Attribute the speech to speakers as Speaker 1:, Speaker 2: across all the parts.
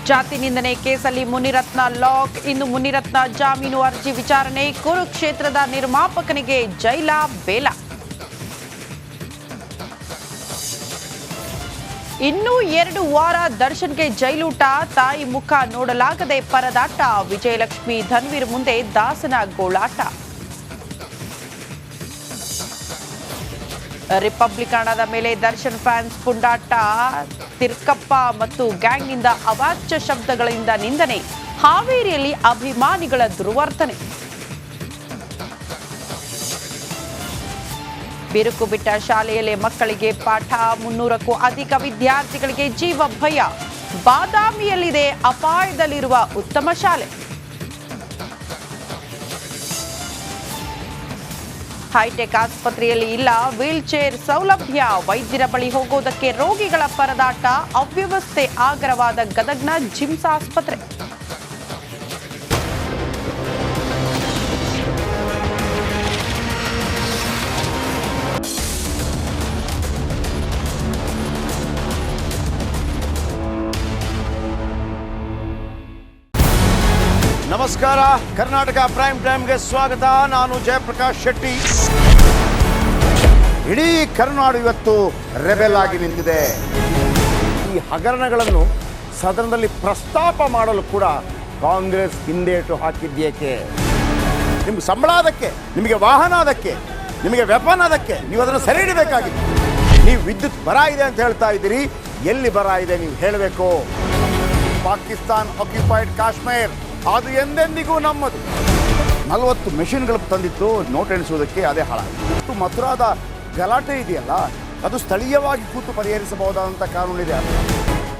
Speaker 1: ಜಾತಿ ನಿಂದನೆ ಕೇಸಲ್ಲಿ ಮುನಿರತ್ನ ಲಾಕ್. ಇನ್ನು ಮುನಿರತ್ನ ಜಾಮೀನು ಅರ್ಜಿ ವಿಚಾರಣೆ. ಕುರುಕ್ಷೇತ್ರದ ನಿರ್ಮಾಪಕನಿಗೆ ಜೈಲ ಬೇಲ. ಇನ್ನೂ 2 ವಾರ ದರ್ಶನ್ಗೆ ಜೈಲೂಟ. ತಾಯಿ ಮುಖ ನೋಡಲಾಗದೆ ಪರದಾಟ. ವಿಜಯಲಕ್ಷ್ಮಿ ಧನ್ವೀರ್ ಮುಂದೆ ದಾಸನ ಗೋಳಾಟ. ರಿಪಬ್ಲಿಕನದ ಮೇಲೆ ದರ್ಶನ್ ಫ್ಯಾನ್ಸ್ ಪುಂಡಾಟ. ತಿರ್ಕಪ್ಪ ಮತ್ತು ಗ್ಯಾಂಗ್ನಿಂದ ಅವಾಚ್ಯ ಶಬ್ದಗಳಿಂದ ನಿಂದನೆ. ಹಾವೇರಿಯಲ್ಲಿ ಅಭಿಮಾನಿಗಳ ದುರ್ವರ್ತನೆ. ಬಿರುಕು ಬಿಟ್ಟ ಶಾಲೆಯಲ್ಲಿ ಮಕ್ಕಳಿಗೆ ಪಾಠ. 300ಕ್ಕೂ ಅಧಿಕ ವಿದ್ಯಾರ್ಥಿಗಳಿಗೆ ಜೀವ ಭಯ. ಬಾದಾಮಿಯಲ್ಲಿದೆ ಅಪಾಯದಲ್ಲಿರುವ ಉತ್ತಮ ಶಾಲೆ. ಹೈಟೆಕ್ ಆಸ್ಪತ್ರೆಯಲ್ಲಿ ಇಲ್ಲ ವೀಲ್ ಚೇರ್ ಸೌಲಭ್ಯ. ವೈದ್ಯರ ಬಳಿ ಹೋಗೋದಕ್ಕೆ ರೋಗಿಗಳ ಪರದಾಟ. ಅವ್ಯವಸ್ಥೆ ಆಗರವಾದ ಗದಗ್ನ ಜಿಮ್ಸ್ ಆಸ್ಪತ್ರೆ.
Speaker 2: ನಮಸ್ಕಾರ, ಕರ್ನಾಟಕ ಪ್ರೈಮ್ ಟೈಮ್ಗೆ ಸ್ವಾಗತ. ನಾನು ಜಯಪ್ರಕಾಶ್ ಶೆಟ್ಟಿ. ಇಡೀ ಕರ್ನಾಡು ಇವತ್ತು ರೆಬೆಲ್ ಆಗಿ ನಿಂತಿದೆ. ಈ ಹಗರಣಗಳನ್ನು ಸದನದಲ್ಲಿ ಪ್ರಸ್ತಾಪ ಮಾಡಲು ಕೂಡ ಕಾಂಗ್ರೆಸ್ ಹಿಂದೇಟು ಹಾಕಿದ್ದೇಕೆ? ನಿಮ್ಗೆ ಸಂಬಳ ಅದಕ್ಕೆ, ನಿಮಗೆ ವಾಹನ ಅದಕ್ಕೆ, ನಿಮಗೆ ವೆಪನ್ ಅದಕ್ಕೆ. ನೀವು ಅದನ್ನು ಸೆರೆ ಹಿಡಿಬೇಕಾಗಿತ್ತು. ನೀವು ವಿದ್ಯುತ್ ಬರ ಇದೆ ಅಂತ ಹೇಳ್ತಾ ಇದ್ದೀರಿ. ಎಲ್ಲಿ ಬರ ಇದೆ ನೀವು ಹೇಳಬೇಕು. ಪಾಕಿಸ್ತಾನ್ ಆಕ್ಯುಪೈಡ್ ಕಾಶ್ಮೀರ್ ಅದು ಎಂದೆಂದಿಗೂ ನಮ್ಮದು. 40 ಮೆಷಿನ್ಗಳು ತಂದಿತ್ತು ನೋಟ್ ಎಣಿಸುವುದಕ್ಕೆ, ಅದೇ ಹಾಳಾಗಿದೆ. ಮಥುರಾದ ಗಲಾಟೆ ಇದೆಯಲ್ಲ, ಅದು ಸ್ಥಳೀಯವಾಗಿ ಕೂತು ಪರಿಹರಿಸಬಹುದಾದಂಥ ಕಾನೂನಿದೆ.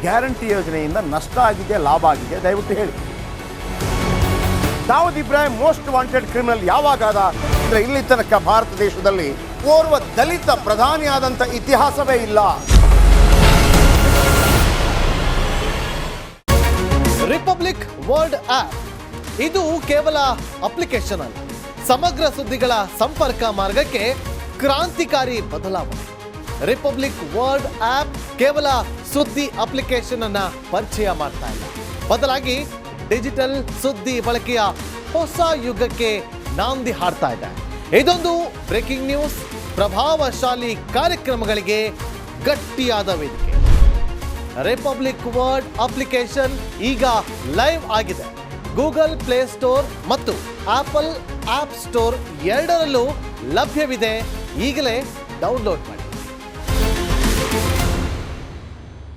Speaker 2: ಗ್ಯಾರಂಟಿ ಯೋಜನೆಯಿಂದ ನಷ್ಟ ಆಗಿದೆ, ಲಾಭ ಆಗಿದೆ, ದಯವಿಟ್ಟು ಹೇಳಿ. Dawood Ibrahim most wanted criminal ಯಾವಾಗಾದ ಅಂದರೆ ಇಲ್ಲಿ ತನಕ ಭಾರತ ದೇಶದಲ್ಲಿ ಓರ್ವ ದಲಿತ ಪ್ರಧಾನಿಯಾದಂಥ ಇತಿಹಾಸವೇ ಇಲ್ಲ.
Speaker 3: ರಿಪಬ್ಲಿಕ್ ವರ್ಲ್ಡ್ ಆಪ್ ಇದು ಕೇವಲ ಅಪ್ಲಿಕೇಶನ್ ಅಲ್ಲ, ಸಮಗ್ರ ಸುದ್ದಿಗಳ ಸಂಪರ್ಕ ಮಾರ್ಗಕ್ಕೆ ಕ್ರಾಂತಿಕಾರಿ ಬದಲಾವಣೆ. ರಿಪಬ್ಲಿಕ್ ವರ್ಲ್ಡ್ ಆಪ್ ಕೇವಲ ಸುದ್ದಿ ಅಪ್ಲಿಕೇಶನ್ ಅನ್ನ ಪರಿಚಯ ಮಾಡ್ತಾ ಇಲ್ಲ, ಬದಲಾಗಿ ಡಿಜಿಟಲ್ ಸುದ್ದಿ ಬಳಕೆಯ ಹೊಸ ಯುಗಕ್ಕೆ ನಾಂದಿ ಹಾಡ್ತಾ ಇದೆ. ಇದೊಂದು ಬ್ರೇಕಿಂಗ್ ನ್ಯೂಸ್, ಪ್ರಭಾವಶಾಲಿ ಕಾರ್ಯಕ್ರಮಗಳಿಗೆ ಗಟ್ಟಿಯಾದ ವೇದಿಕೆ. ರಿಪಬ್ಲಿಕ್ ವರ್ಲ್ಡ್ ಅಪ್ಲಿಕೇಶನ್ ಈಗ ಲೈವ್ ಆಗಿದೆ. ಗೂಗಲ್ ಪ್ಲೇ ಸ್ಟೋರ್ ಮತ್ತು ಆಪಲ್ ಆಪ್ ಸ್ಟೋರ್ ಎರಡರಲ್ಲೂ ಲಭ್ಯವಿದೆ. ಈಗಲೇ ಡೌನ್ಲೋಡ್ ಮಾಡಿ.